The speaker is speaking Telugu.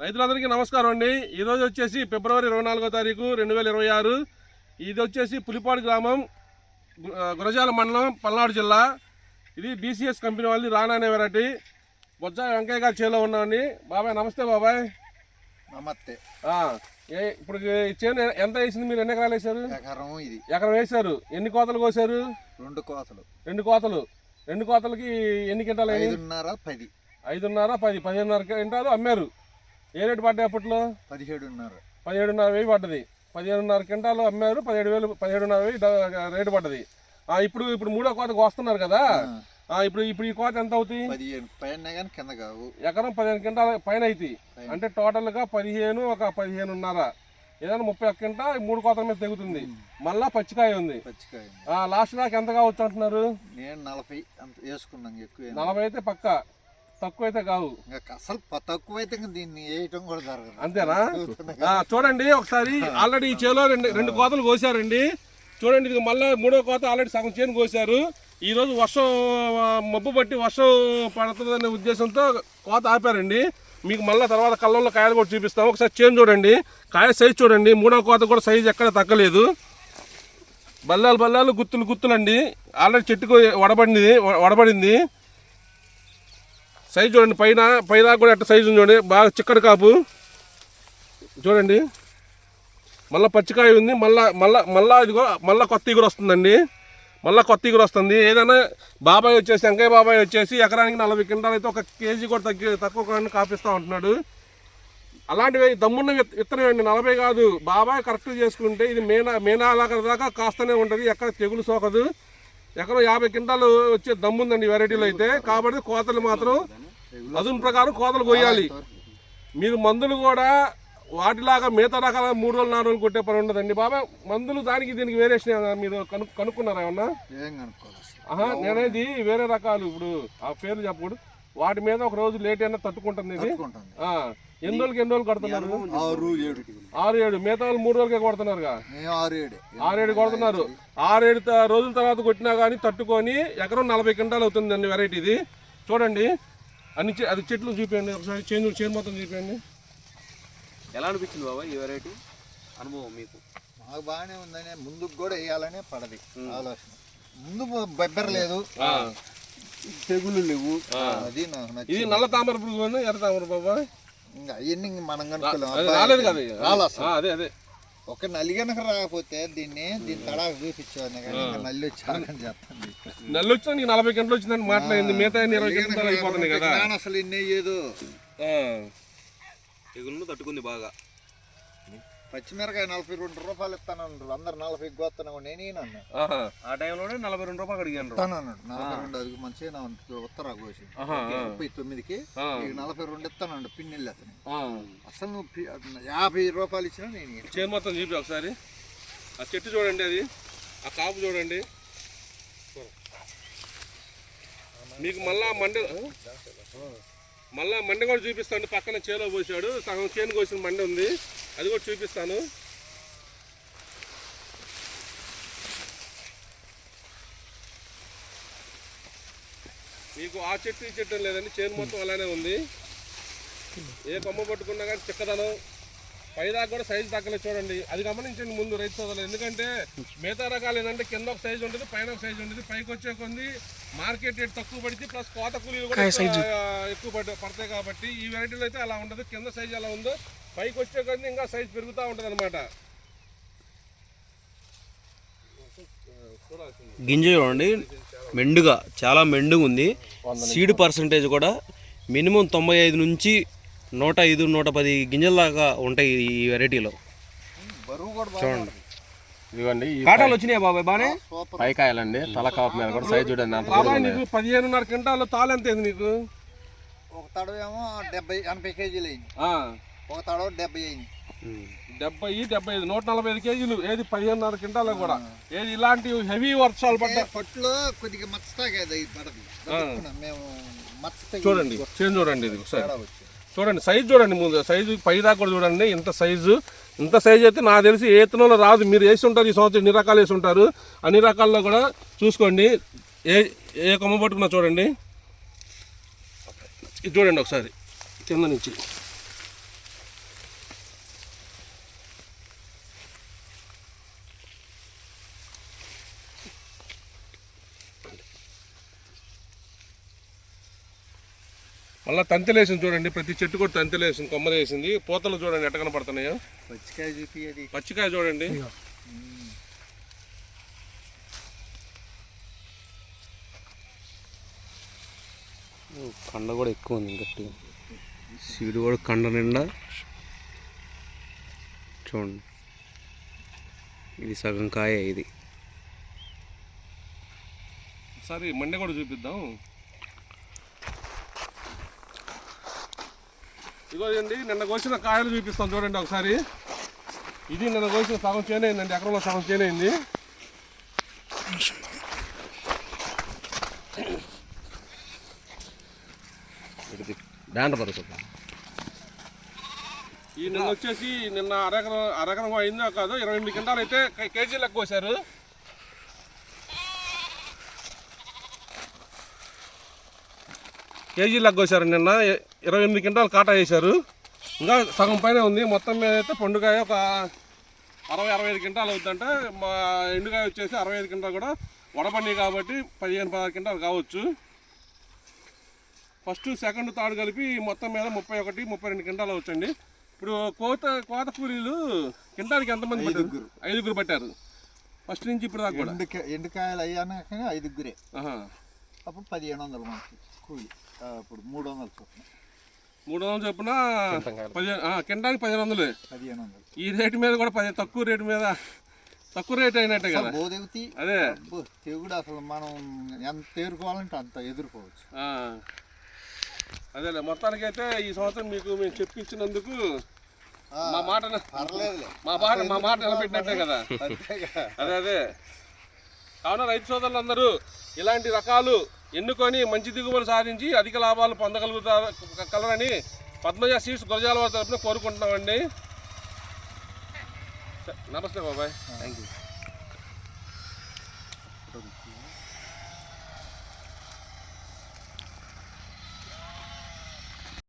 రైతులందరికీ నమస్కారం అండి. ఈరోజు వచ్చేసి ఫిబ్రవరి 24వ తారీఖు 2026. ఇది వచ్చేసి పులిపాడు గ్రామం, గురజాల మండలం, పల్నాడు జిల్లా. ఇది డిసిఎస్ కంపెనీ వాళ్ళది రానా అనే వెరైటీ. బొజ్జ వెంకయ్య గారి చేలో ఉన్నామని. బాబాయ్ నమస్తే. బాబాయ్ నమస్తే. ఇప్పుడు చేను ఎంత వేసింది? మీరు ఎన్ని ఎకరాలు వేసారు? ఎకరం వేసారు. ఎన్ని కోతలు కోసారు? 2 కోతలు. 2 కోతలు. 2 కోతలకి ఎన్ని క్వింటాలు? 5.5, 10. 5.5, 10, 15.5 క్వింటాలు అమ్మారు. ఏ రేటు పడ్డాయి అప్పట్లో? 17.5 పడ్డది. 15.5 క్వింటాలు అమ్మారు. 17,500 రేటు పడ్డది. ఇప్పుడు మూడో కోతకు వస్తున్నారు కదా. ఇప్పుడు ఈ కోత ఎంత అవుతాయి? 15 పైన కింద కావు. ఎకరం 15 క్వింటాల పైన అవుతాయి. అంటే టోటల్గా 15, ఒక 15.5, ఏదైనా 31 క్వింటాల్ 3 కోతల మీద తెగుతుంది. మళ్ళా పచ్చికాయ ఉంది. లాస్ట్ దాకా ఎంత కావచ్చు అంటున్నారు? నేను 40 వేసుకున్నాను. ఎక్కువ 40 అయితే పక్క, తక్కువ అయితే కావు. అసలు తక్కువ అయితే దీన్ని వేయటం కూడా జరగదు. అంతేనా? చూడండి ఒకసారి. ఆల్రెడీ ఈ చేలో రెండు కోతలు కోసారండి. చూడండి, ఇది మళ్ళీ మూడో కోత. ఆల్రెడీ సగం చేను కోసారు. ఈరోజు వర్షం మబ్బు బట్టి వర్షం పడుతుందనే ఉద్దేశంతో కోత ఆపారండి. మీకు మళ్ళీ తర్వాత కళ్ళల్లో కాయలు కూడా చూపిస్తాము. ఒకసారి చేను చూడండి, కాయ సైజు చూడండి. మూడో కోత కూడా సైజు ఎక్కడ తగ్గలేదు. బల్లాలు గుత్తులండి. ఆల్రెడీ చెట్టుకు వడబడింది. సైజు చూడండి. పైన కూడా ఎట్ట సైజు చూడండి. బాగా చిక్కడి కాపు చూడండి. మళ్ళీ పచ్చికాయ ఉంది. మళ్ళా ఇదిగో మళ్ళీ కొత్త ఇగురు వస్తుందండి. వస్తుంది. ఏదైనా బాబాయ్ వచ్చేసి, వెంకయ్య బాబాయ్ వచ్చేసి ఎకరానికి 40 క్వింటాలు అయితే 1 కేజీ కూడా తక్కువ కాపిస్తూ ఉంటున్నాడు. అలాంటివి దమ్మున్న విత్తనం అండి. 40 కాదు. బాబాయ్ కరెక్ట్ చేసుకుంటే ఇది మేనాల దాకా కాస్తూనే ఉంటుంది. ఎక్కడ తెగులు సోకదు. ఎకరం 50 క్వింటాలు వచ్చే దమ్ముందండి వెరైటీలో అయితే. కాబట్టి కోతలు మాత్రం అదును ప్రకారం కోతలు కొయ్యాలి. మీరు మందులు కూడా వాటిలాగా మిగతా రకాల 3 రోజులు 4 రోజులు కొట్టే పని ఉండదండి. బాబాయ్ మందులు దానికి దీనికి వేరియేషన్ మీరు కనుక్కున్నారా ఏమన్నా? నేనేది వేరే రకాలు ఇప్పుడు ఆ పేర్లు చెప్పకూడదు. వాటి మీద ఒక రోజు లేట్ అయినా తట్టుకుంటుంది. ఇది ఎన్ని రోజులు కడుతున్నారు? 6-7. మిగతా వాళ్ళు 3 రోజులకే కొడుతున్నారుగా. 6-7 కొడుతున్నారు. 6-7 రోజుల తర్వాత కొట్టినా కానీ తట్టుకొని ఎకరం 40 క్వింటాలు అవుతుంది అండి వెరైటీ ఇది. చూడండి అన్ని అది చెట్లు చూపించండి. ఒకసారి చేను మొత్తం చూపించండి. ఎలా అనిపించింది బాబా ఈ వెరైటీ అనుభవం మీకు? మాకు బాగానే ఉందనే, ముందుకు కూడా వేయాలనే పడది ఆలోచన. ముందు బెబ్బరలేదు, తెగులు లేవు. అది నాకు ఇది నల్ల తామర పురుగు, ఎర్ర తామర బాబా. ఇంకా అవన్నీ మనం కనుక్కోలేము. అదే ఒక నల్లి కనుక రాకపోతే దీని తడాకు చూపించాను. కానీ నల్లి వచ్చి చెప్తాను. నల్లి వచ్చినా నీకు 40 గంటలు వచ్చిందని మాట్లాడింది. మిగతా 20 గంటలు అయిపోతున్నాయి కదా. అసలు ఇన్నేయదు. తెగులను తట్టుకుంది బాగా. పచ్చిమిరకాయ 42 రూపాయలు ఇస్తాను. అందరు 40 గోత్తన నేను ఆ టైంలోనే 42 రూపాయలు అడిగాను. 42 అది మంచిగా ఉత్తరా కోసి 39కి 42 ఇస్తానండి. పిన్నెళ్ళు అతను అసలు నువ్వు 50 రూపాయలు ఇచ్చినా నేను. చేను మొత్తం చూపి ఒకసారి. ఆ చెట్టు చూడండి, అది ఆ కాపు చూడండి. మీకు మళ్ళా మండి కూడా చూపిస్తాను. పక్కన చేలో పోసాడు, సగం చేను కోసిన మండి ఉంది, అది కూడా చూపిస్తాను. మీకు ఆ చెట్టు ఈ చెట్టు లేదండి, చేను మొత్తం అలానే ఉంది. ఏ కొమ్మ పట్టుకున్నా కానీ చిక్కదనం. పైదాకా కూడా సైజు తగ్గలేదు చూడండి. అది గమనించండి ముందు రైతు సోదరులు. ఎందుకంటే మిగతా రకాలు ఏంటంటే కింద ఒక సైజు ఉంటుంది, పైన ఒక సైజు ఉంటుంది. పైకి వచ్చే కొంది మార్కెట్ రేట్ తక్కువ పడితే ప్లస్ కోత కూలీలు కూడా ఎక్కువ పడతాయి. కాబట్టి ఈ వెరైటీలో అయితే అలా ఉండదు. కింద సైజు ఎలా ఉందో పైకి వచ్చే కొంది ఇంకా సైజు పెరుగుతూ ఉంటుంది అనమాట. గింజ చూడండి, మెండుగా, చాలా మెండుగా ఉంది. సీడ్ పర్సంటేజ్ కూడా మినిమం 95 నుంచి 105, 110 గింజల దాకా ఉంటాయి ఈ వెరైటీలో. చూడండి, ఇదిగోండి కాటాలు వచ్చినాయి బాబాయ్ బానే. పైకాయలండి, తల కాపు మీద కూడా సైజు చూడండి. నీకు 15.5 క్వింటాలు తాలు ఎంత అయింది నీకు? ఒక తడవేమో 80 కేజీలు అయింది. ఒక తడవ 70 అయింది. 70, 75, 145 కేజీలు. ఏది 15.5 క్వింటాలు కూడా. ఏది ఇలాంటి హెవీ వర్షాలు పడ్డా పట్టులో కొద్దిగా మచ్చతాగేది పడదు. మేము మచ్చ చూడండి, చేను చూడండి. ఇది ఒకసారి చూడండి, సైజు చూడండి. ముందు సైజు పైదాకా కూడా చూడండి. ఇంత సైజు అయితే నాకు తెలిసి ఏ ఇత్తనంలో రాదు. మీరు వేసి ఉంటారు ఈ సంవత్సరం, ఎన్ని రకాలు వేసి ఉంటారు. అన్ని రకాల్లో కూడా చూసుకోండి. ఏ కొమ్మ పట్టుకున్నా చూడండి. ఇది చూడండి ఒకసారి కింద నుంచి. మళ్ళీ తంతెలేసింది చూడండి, ప్రతి చెట్టు కూడా తంతెలేసింది, కొమ్మలేసింది. పూతలు చూడండి ఎట్ట కనపడుతున్నాయో. పచ్చికాయ చూపి అది పచ్చికాయ చూడండి. కండ కూడా ఎక్కువ ఉంది గట్టిగా, సీడ్ కూడా కండ నిండా చూడండి. ఇది సగం కాయ. ఇది ఒకసారి మండే కూడా చూపిద్దాం. ఇదిగోండి నిన్న కోసిన కాయలు చూపిస్తాం చూడండి ఒకసారి. ఇది నిన్న కోసిన సగం చేనైందండి, ఎకరంలో సగం చేనైంది. ఈ నిన్న వచ్చేసి నిన్న అరెకరం అయిందో కాదు 28 క్వింటాలు అయితే కేజీ లెక్క కోసారు. కేజీ లెక్క కోసారు. నిన్న 28 క్వింటాలు కాటా వేశారు. ఇంకా సగం పైన ఉంది. మొత్తం మీద అయితే పండుగాయ ఒక 60-65 క్వింటాలు అవుతుందంటే, మా ఎండుకాయ వచ్చేసి 65 క్వింటాలు కూడా వడపండి కాబట్టి 15-16 క్వింటాలు కావచ్చు. ఫస్ట్ సెకండ్ థర్డ్ కలిపి మొత్తం మీద 31-32 క్వింటాలు వచ్చండి. ఇప్పుడు కోత కూలీలు క్వింటాలకి ఎంతమంది పట్టారు? 5గురు పట్టారు ఫస్ట్ నుంచి ఇప్పుడు దాకా కూడా. ఎండుకాయలు అయ్యాక 5గురే. అప్పుడు 1500 మనకి కూలి. ఇప్పుడు 300 చొప్పున 300 చొప్పున క్వింటాలకి 1500. ఈ రేటు మీద కూడా తక్కువ రేట్ అయినట్టే కదా. అదే తెగుడు అసలు మనం ఎంత తేరుకోవాలంటే అంత ఎదుర్కోవచ్చు. అదేలే, మొత్తానికైతే ఈ సంవత్సరం మీకు మేము చెప్పించినందుకు మా మాట నిలబెట్టినట్టే కదా. అదే కావున రైతు సోదరులందరూ ఇలాంటి రకాలు ఎన్నుకొని మంచి దిగుబడి సాధించి అధిక లాభాలు పొందగలుగుతారని పద్మజ సీడ్స్ గురజాల వారి తరఫున కోరుకుంటున్నామండి. నమస్తే బాబాయ్. Thank you.